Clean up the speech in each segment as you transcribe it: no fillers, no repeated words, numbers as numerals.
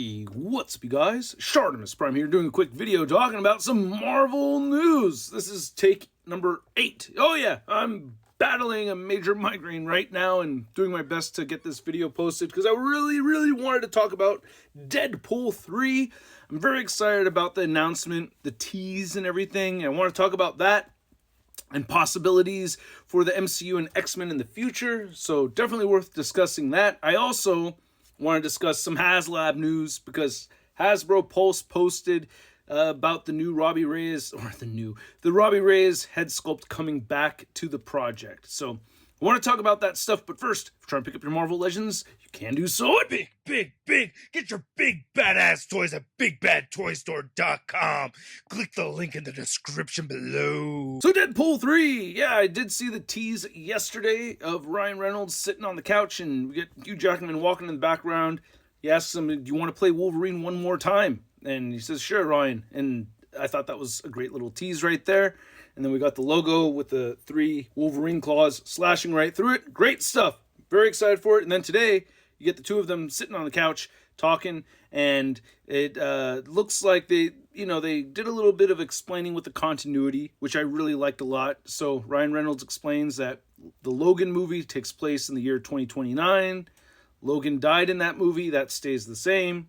Hey, what's up you guys? ShartimusPrime here doing a quick video talking about some Marvel news. This is take number 8. Oh yeah, I'm battling a major migraine right now and doing my best to get this video posted because I really wanted to talk about Deadpool 3. I'm very excited about the announcement, the tease and everything. I want to talk about that and possibilities for the MCU and X-Men in the future. So definitely worth discussing that. I also want to discuss some Haslab news because Hasbro Pulse posted about the new Robbie Reyes, the Robbie Reyes head sculpt coming back to the project. So I want to talk about that stuff, but first, if you're trying to pick up your Marvel Legends, you can do so at Big. Get your big badass toys at BigBadToyStore.com. Click the link in the description below. So Deadpool 3, yeah, I did see the tease yesterday of Ryan Reynolds sitting on the couch and we get Hugh Jackman walking in the background. He asks him, do you want to play Wolverine one more time? And he says, sure, Ryan. And I thought that was a great little tease right there. And then we got the logo with the 3 Wolverine claws slashing right through it. Great stuff. Very excited for it. And then today, you get the two of them sitting on the couch talking, and it looks like they did a little bit of explaining with the continuity, which I really liked a lot. So Ryan Reynolds explains that the Logan movie takes place in the year 2029. Logan died in that movie. That stays the same.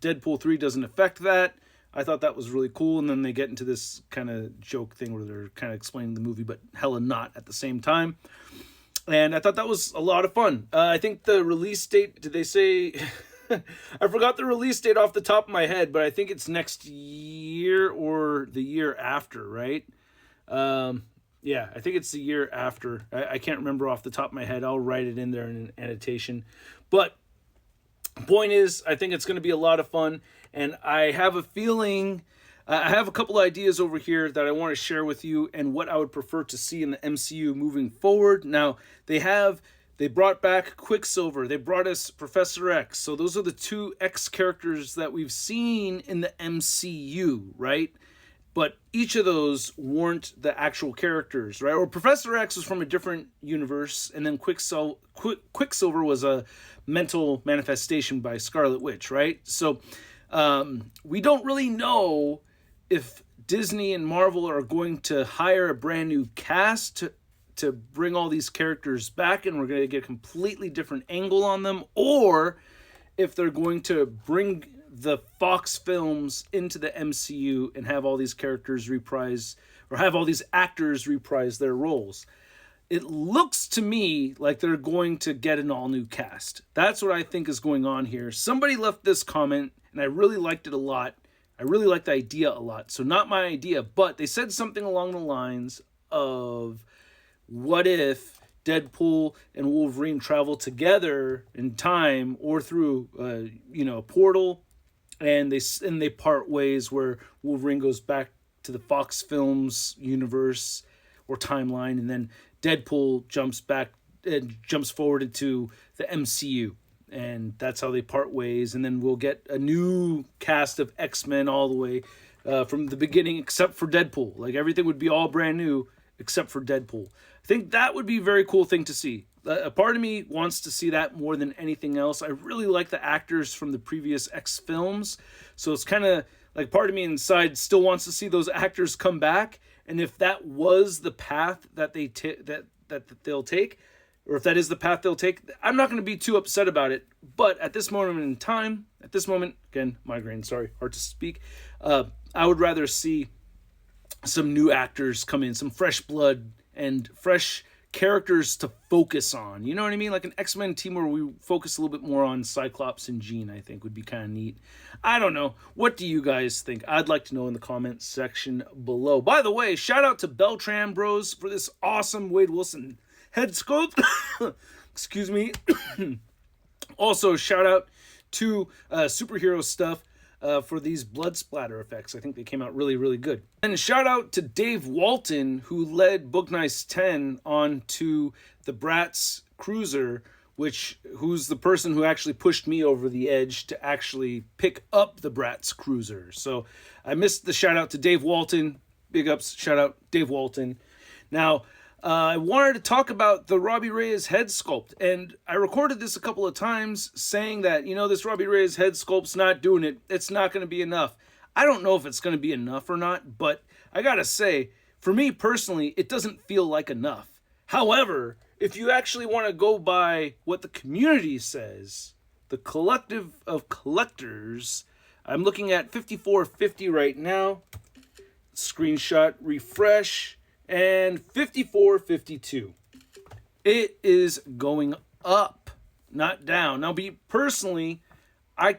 Deadpool 3 doesn't affect that. I thought that was really cool. And then they get into this kind of joke thing where they're kind of explaining the movie, but hella not at the same time. And I thought that was a lot of fun. I think the release date, did they say... I forgot the release date off the top of my head, but I think it's next year or the year after, right? Yeah, I think it's the year after. I can't remember off the top of my head. I'll write it in there in an annotation. But point is, I think it's going to be a lot of fun. And I have a feeling... I have a couple ideas over here that I want to share with you and what I would prefer to see in the MCU moving forward. Now, they brought back Quicksilver. They brought us Professor X. So those are the 2 X characters that we've seen in the MCU, right? But each of those weren't the actual characters, right? Or Professor X was from a different universe, and then Quicksilver was a mental manifestation by Scarlet Witch, right? So we don't really know if Disney and Marvel are going to hire a brand new cast to bring all these characters back and we're going to get a completely different angle on them, or if they're going to bring the Fox films into the MCU and have all these characters reprise, or have all these actors reprise their roles. It looks to me like they're going to get an all-new cast. That's what I think is going on here. Somebody left this comment, and I really liked it a lot. I really liked the idea a lot. So not my idea, but they said something along the lines of, what if Deadpool and Wolverine travel together in time or through a portal, and they part ways where Wolverine goes back to the Fox Films universe or timeline, and then Deadpool jumps forward into the MCU. And that's how they part ways. And then we'll get a new cast of X-Men all the way from the beginning, except for Deadpool. Like, everything would be all brand new except for Deadpool. I think that would be a very cool thing to see. A part of me wants to see that more than anything else. I really like the actors from the previous X films. So it's kind of like part of me inside still wants to see those actors come back. And if that was the path that they'll take, or if that is the path they'll take, I'm not going to be too upset about it. But at this moment in time, again, migraine, sorry, hard to speak, I would rather see some new actors come in, some fresh blood and fresh characters to focus on. You know what I mean? Like an X-Men team where we focus a little bit more on Cyclops and Jean, I think would be kind of neat. I don't know. What do you guys think? I'd like to know in the comments section below. By the way, shout out to Beltran Bros for this awesome Wade Wilson head sculpt. Excuse me. Also, shout out to Superhero Stuff for these blood splatter effects. I think they came out really good. And shout out to Dave Walton, who led Book Nice 10 onto the Bratz Cruiser, who's the person who actually pushed me over the edge to actually pick up the Bratz Cruiser. So I missed the shout out to Dave Walton. Big ups, shout out Dave Walton. Now, I wanted to talk about the Robbie Reyes head sculpt, and I recorded this a couple of times saying that, this Robbie Reyes head sculpt's not doing it. It's not going to be enough. I don't know if it's going to be enough or not, but I gotta say, for me personally, it doesn't feel like enough. However, if you actually want to go by what the community says, the collective of collectors, I'm looking at 5450 right now. Screenshot, refresh, and 5452. It is going up, not down. Now, personally, I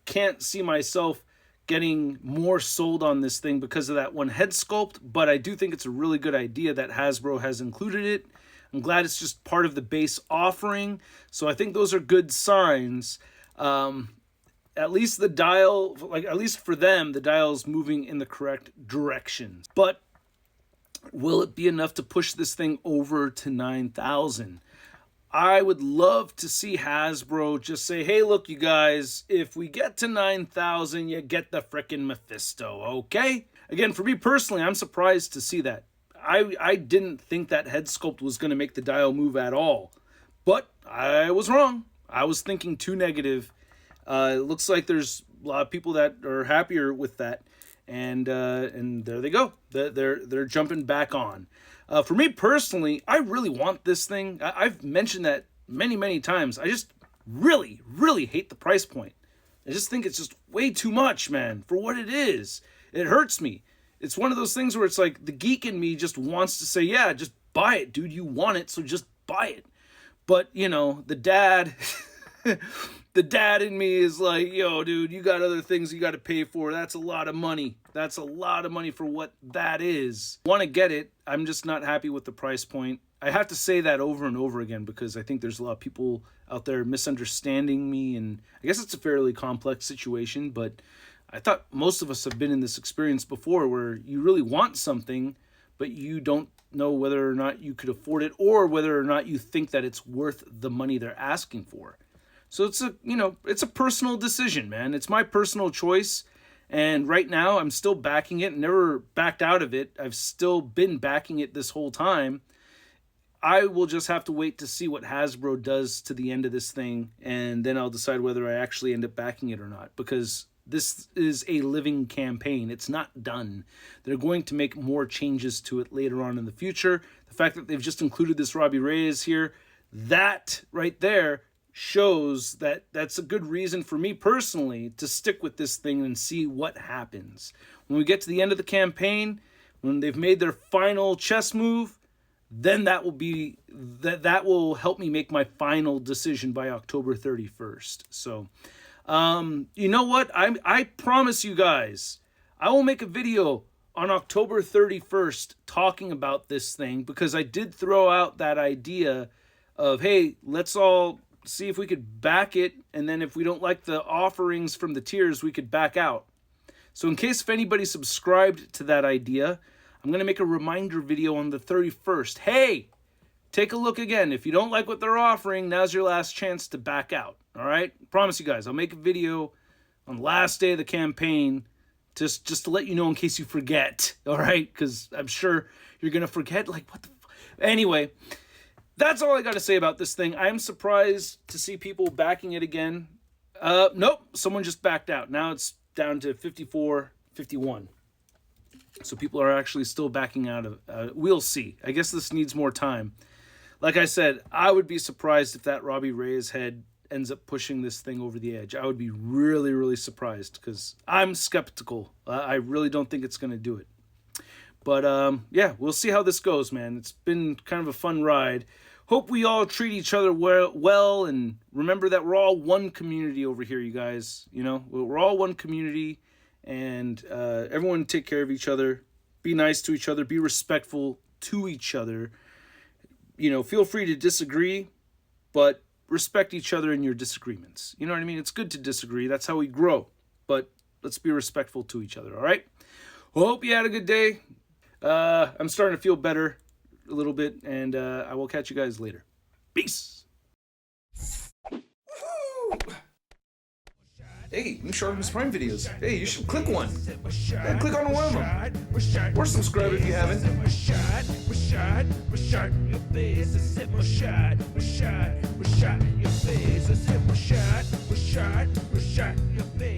can't see myself getting more sold on this thing because of that one head sculpt, but I do think it's a really good idea that Hasbro has included it. I'm glad it's just part of the base offering, so I think those are good signs. At least the dial, at least for them, the dial is moving in the correct direction. But will it be enough to push this thing over to 9,000? I would love to see Hasbro just say, hey, look, you guys, if we get to 9,000, you get the frickin' Mephisto, okay? Again, for me personally, I'm surprised to see that. I didn't think that head sculpt was going to make the dial move at all. But I was wrong. I was thinking too negative. It looks like there's a lot of people that are happier with that. And there they go. They're jumping back on. For me personally, I really want this thing. I've mentioned that many times. I just really hate the price point. I just think it's just way too much, man, for what it is. It hurts me. It's one of those things where it's like the geek in me just wants to say, yeah, just buy it, dude. You want it, so just buy it. But, the dad... the dad in me is like, yo, dude, you got other things you got to pay for. That's a lot of money. That's a lot of money for what that is. Want to get it. I'm just not happy with the price point. I have to say that over and over again because I think there's a lot of people out there misunderstanding me. And I guess it's a fairly complex situation, but I thought most of us have been in this experience before where you really want something, but you don't know whether or not you could afford it or whether or not you think that it's worth the money they're asking for. So it's a personal decision, man. It's my personal choice. And right now I'm still backing it, never backed out of it. I've still been backing it this whole time. I will just have to wait to see what Hasbro does to the end of this thing. And then I'll decide whether I actually end up backing it or not. Because this is a living campaign. It's not done. They're going to make more changes to it later on in the future. The fact that they've just included this Robbie Reyes here, that right there shows that that's a good reason for me personally to stick with this thing and see what happens. When we get to the end of the campaign, when they've made their final chess move, then that will help me make my final decision by October 31st. So, you know what? I promise you guys, I will make a video on October 31st talking about this thing because I did throw out that idea of, hey, let's all see if we could back it, and then if we don't like the offerings from the tiers, we could back out. So in case if anybody subscribed to that idea, I'm going to make a reminder video on the 31st. Hey, take a look again. If you don't like what they're offering, now's your last chance to back out. All right? Promise you guys, I'll make a video on the last day of the campaign just to let you know in case you forget. All right? Because I'm sure you're going to forget, like, what the Anyway, that's all I got to say about this thing. I'm surprised to see people backing it again. Nope, someone just backed out. Now it's down to 54-51. So people are actually still backing out of we'll see. I guess this needs more time. Like I said, I would be surprised if that Robbie Reyes head ends up pushing this thing over the edge. I would be really surprised because I'm skeptical. I really don't think it's going to do it. But yeah, we'll see how this goes, man. It's been kind of a fun ride. Hope we all treat each other well and remember that we're all one community over here, you guys. We're all one community, and everyone take care of each other. Be nice to each other. Be respectful to each other. Feel free to disagree, but respect each other in your disagreements. You know what I mean? It's good to disagree. That's how we grow. But let's be respectful to each other, all right? Hope you had a good day. I'm starting to feel better a little bit, and I will catch you guys later. Peace. Hey, new Shartimus Prime videos. Hey, you should click one. Yeah, click on one of them. Or subscribe if you haven't. Your face.